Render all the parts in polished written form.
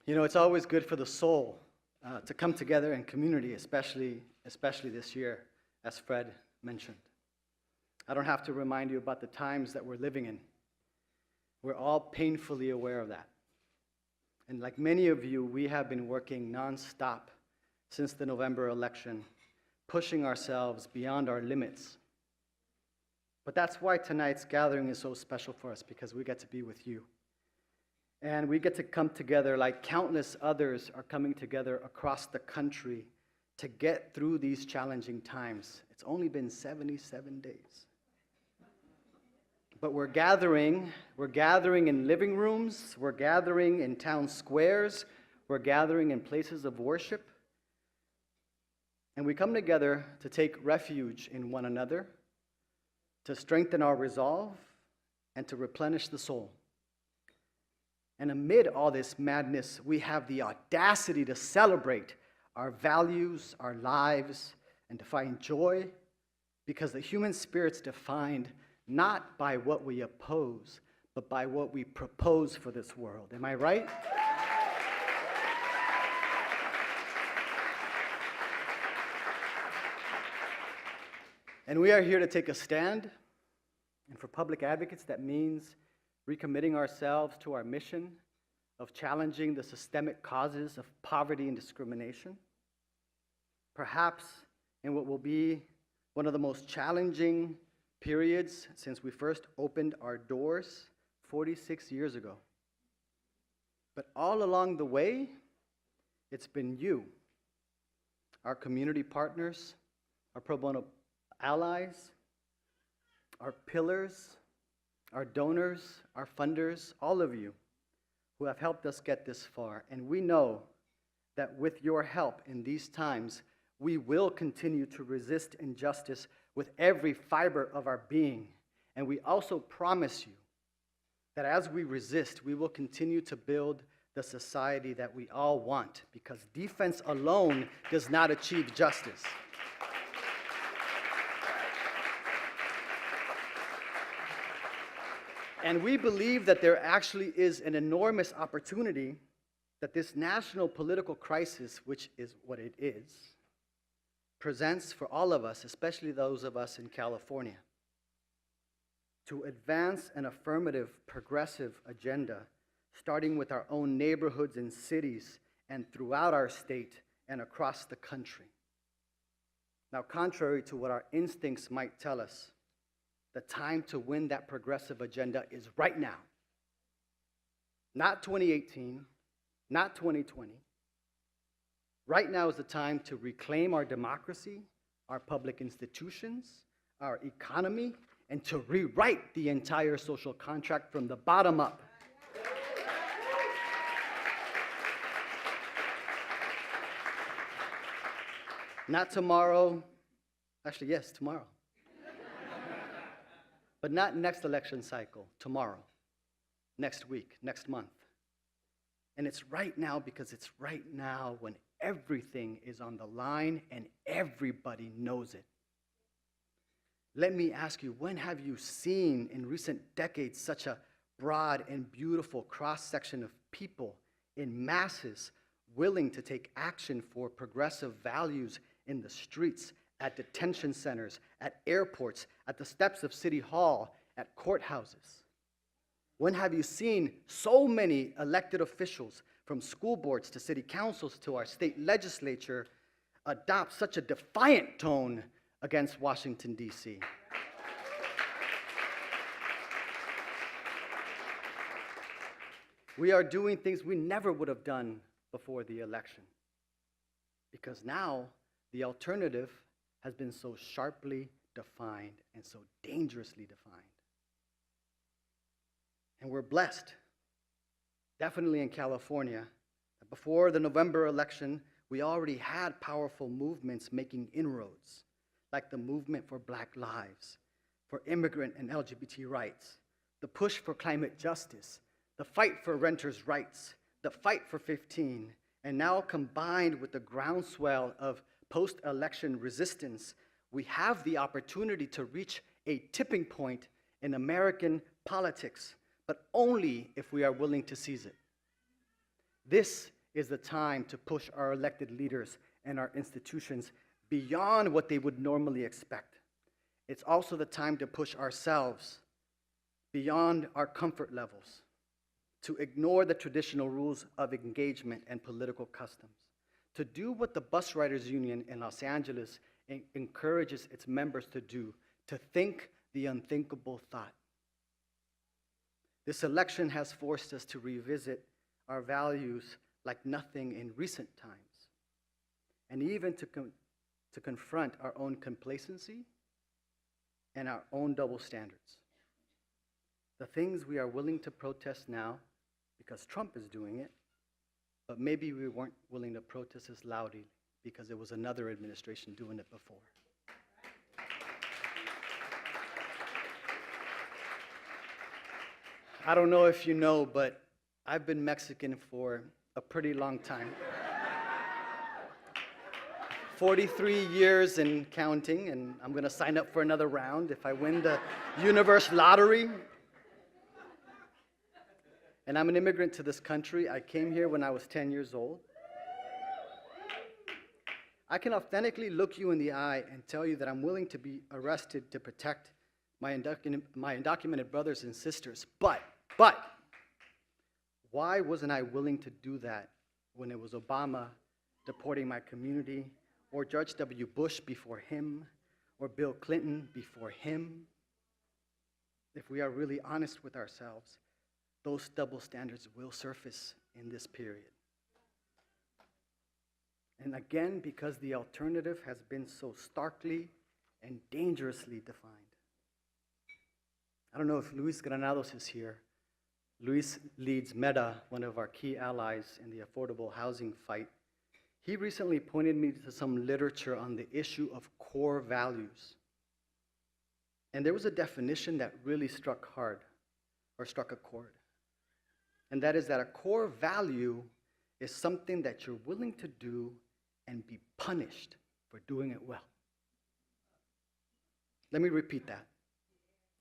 You know, it's always good for the soul to come together in community, especially this year, as Fred mentioned. I don't have to remind you about the times that we're living in. We're all painfully aware of that. And like many of you, we have been working nonstop since the November election, pushing ourselves beyond our limits. But that's why tonight's gathering is so special for us, because we get to be with you. And we get to come together like countless others are coming together across the country to get through these challenging times. It's only been 77 days. But we're gathering in living rooms, we're gathering in town squares, we're gathering in places of worship. And we come together to take refuge in one another, to strengthen our resolve, and to replenish the soul. And amid all this madness, we have the audacity to celebrate our values, our lives, and to find joy, because the human spirit's defined not by what we oppose, but by what we propose for this world. Am I right? And we are here to take a stand. And for public advocates, that means recommitting ourselves to our mission of challenging the systemic causes of poverty and discrimination. Perhaps in what will be one of the most challenging periods since we first opened our doors 46 years ago. But all along the way, it's been you, our community partners, our pro bono allies, our pillars, our donors, our funders, all of you who have helped us get this far. And we know that with your help in these times, we will continue to resist injustice with every fiber of our being. And we also promise you that as we resist, we will continue to build the society that we all want, because defense alone does not achieve justice. And we believe that there actually is an enormous opportunity that this national political crisis, which is what it is, presents for all of us, especially those of us in California, to advance an affirmative, progressive agenda, starting with our own neighborhoods and cities and throughout our state and across the country. Now, contrary to what our instincts might tell us, the time to win that progressive agenda is right now. Not 2018, not 2020. Right now is the time to reclaim our democracy, our public institutions, our economy, and to rewrite the entire social contract from the bottom up. Not tomorrow, actually, yes, tomorrow. But not next election cycle, tomorrow, next week, next month. And it's right now because it's right now when everything is on the line and everybody knows it. Let me ask you, when have you seen in recent decades such a broad and beautiful cross-section of people in masses willing to take action for progressive values in the streets, at detention centers, at airports, at the steps of City Hall, at courthouses? When have you seen so many elected officials, from school boards to city councils to our state legislature, adopt such a defiant tone against Washington, D.C.? We are doing things we never would have done before the election, because now the alternative has been so sharply defined and so dangerously defined. And we're blessed, definitely in California, that before the November election, we already had powerful movements making inroads, like the movement for Black lives, for immigrant and LGBT rights, the push for climate justice, the fight for renters' rights, the fight for 15, and now combined with the groundswell of post-election resistance, we have the opportunity to reach a tipping point in American politics, but only if we are willing to seize it. This is the time to push our elected leaders and our institutions beyond what they would normally expect. It's also the time to push ourselves beyond our comfort levels, to ignore the traditional rules of engagement and political customs, to do what the Bus Riders Union in Los Angeles encourages its members to do, to think the unthinkable thought. This election has forced us to revisit our values like nothing in recent times, and even to confront our own complacency and our own double standards. The things we are willing to protest now because Trump is doing it, but maybe we weren't willing to protest as loudly because it was another administration doing it before. I don't know if you know, but I've been Mexican for a pretty long time. 43 years and counting, and I'm going to sign up for another round if I win the universe lottery. And I'm an immigrant to this country. I came here when I was 10 years old. I can authentically look you in the eye and tell you that I'm willing to be arrested to protect my undocumented brothers and sisters. But, why wasn't I willing to do that when it was Obama deporting my community, or George W. Bush before him, or Bill Clinton before him? If we are really honest with ourselves, those double standards will surface in this period. And again, because the alternative has been so starkly and dangerously defined. I don't know if Luis Granados is here. Luis leads MEDA, one of our key allies in the affordable housing fight. He recently pointed me to some literature on the issue of core values. And there was a definition that really struck a chord. And that is that a core value is something that you're willing to do and be punished for doing it well. Let me repeat that.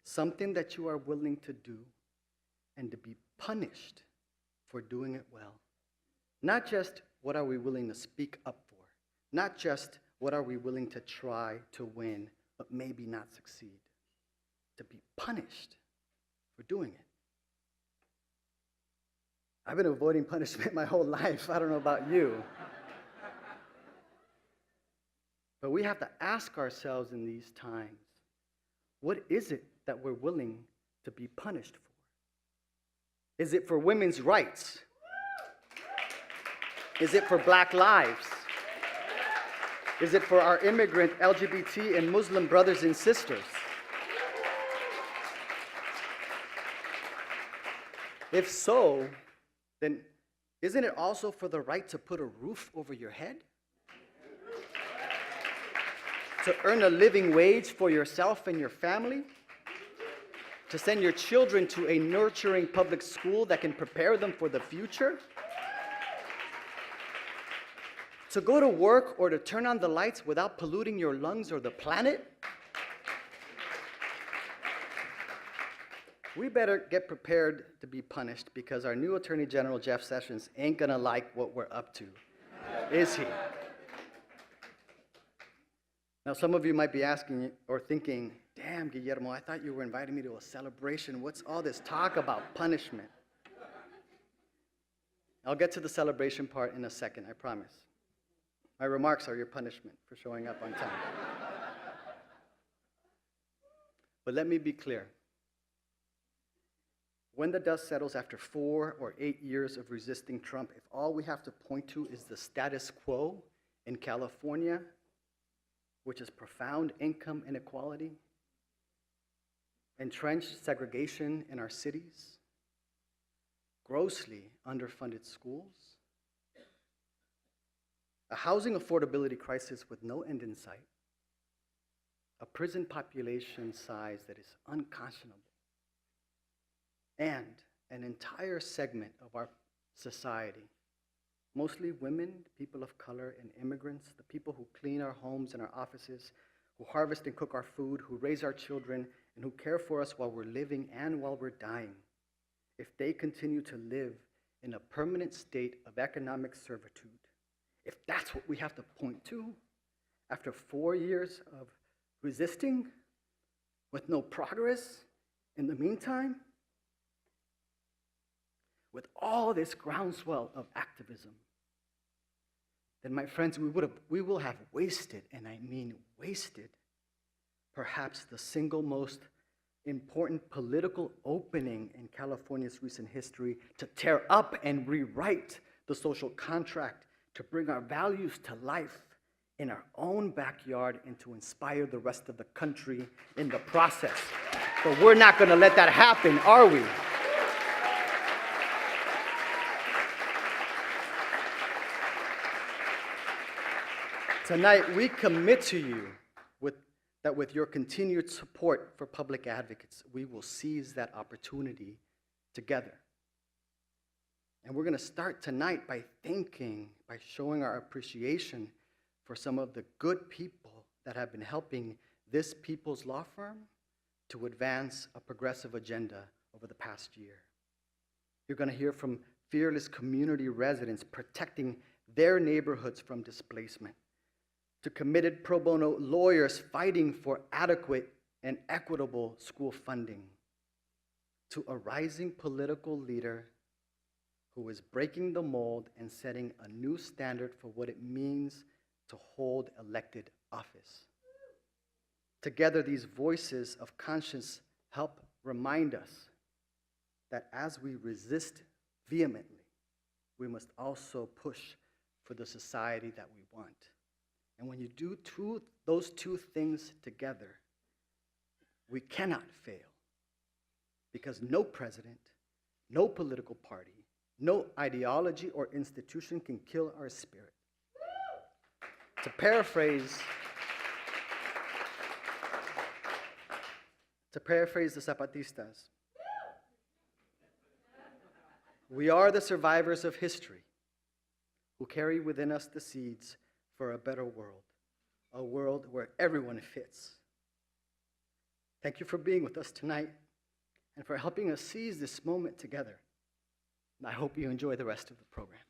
Something that you are willing to do and to be punished for doing it well. Not just what are we willing to speak up for, not just what are we willing to try to win, but maybe not succeed. To be punished for doing it. I've been avoiding punishment my whole life. I don't know about you. But we have to ask ourselves in these times, what is it that we're willing to be punished for? Is it for women's rights? Is it for Black lives? Is it for our immigrant, LGBT, and Muslim brothers and sisters? If so, then isn't it also for the right to put a roof over your head? To earn a living wage for yourself and your family? To send your children to a nurturing public school that can prepare them for the future? To go to work or to turn on the lights without polluting your lungs or the planet? We better get prepared to be punished because our new Attorney General, Jeff Sessions, ain't gonna like what we're up to, is he? Now, some of you might be asking or thinking, damn, Guillermo, I thought you were inviting me to a celebration. What's all this talk about punishment? I'll get to the celebration part in a second, I promise. My remarks are your punishment for showing up on time. But let me be clear. When the dust settles after 4 or 8 years of resisting Trump, if all we have to point to is the status quo in California, which is profound income inequality, entrenched segregation in our cities, grossly underfunded schools, a housing affordability crisis with no end in sight, a prison population size that is unconscionable, and an entire segment of our society, mostly women, people of color, and immigrants, the people who clean our homes and our offices, who harvest and cook our food, who raise our children, and who care for us while we're living and while we're dying. If they continue to live in a permanent state of economic servitude, if that's what we have to point to after 4 years of resisting with no progress in the meantime, with all this groundswell of activism, then my friends, we will have wasted, and I mean wasted, perhaps the single most important political opening in California's recent history to tear up and rewrite the social contract, to bring our values to life in our own backyard and to inspire the rest of the country in the process. But we're not going to let that happen, are we? Tonight, we commit to you that with your continued support for public advocates, we will seize that opportunity together. And we're going to start tonight by showing our appreciation for some of the good people that have been helping this people's law firm to advance a progressive agenda over the past year. You're going to hear from fearless community residents protecting their neighborhoods from displacement, to committed pro bono lawyers fighting for adequate and equitable school funding, to a rising political leader who is breaking the mold and setting a new standard for what it means to hold elected office. Together, these voices of conscience help remind us that as we resist vehemently, we must also push for the society that we want. And when you do those two things together, we cannot fail. Because no president, no political party, no ideology or institution can kill our spirit. To paraphrase the Zapatistas, we are the survivors of history who carry within us the seeds for a better world, a world where everyone fits. Thank you for being with us tonight and for helping us seize this moment together. And I hope you enjoy the rest of the program.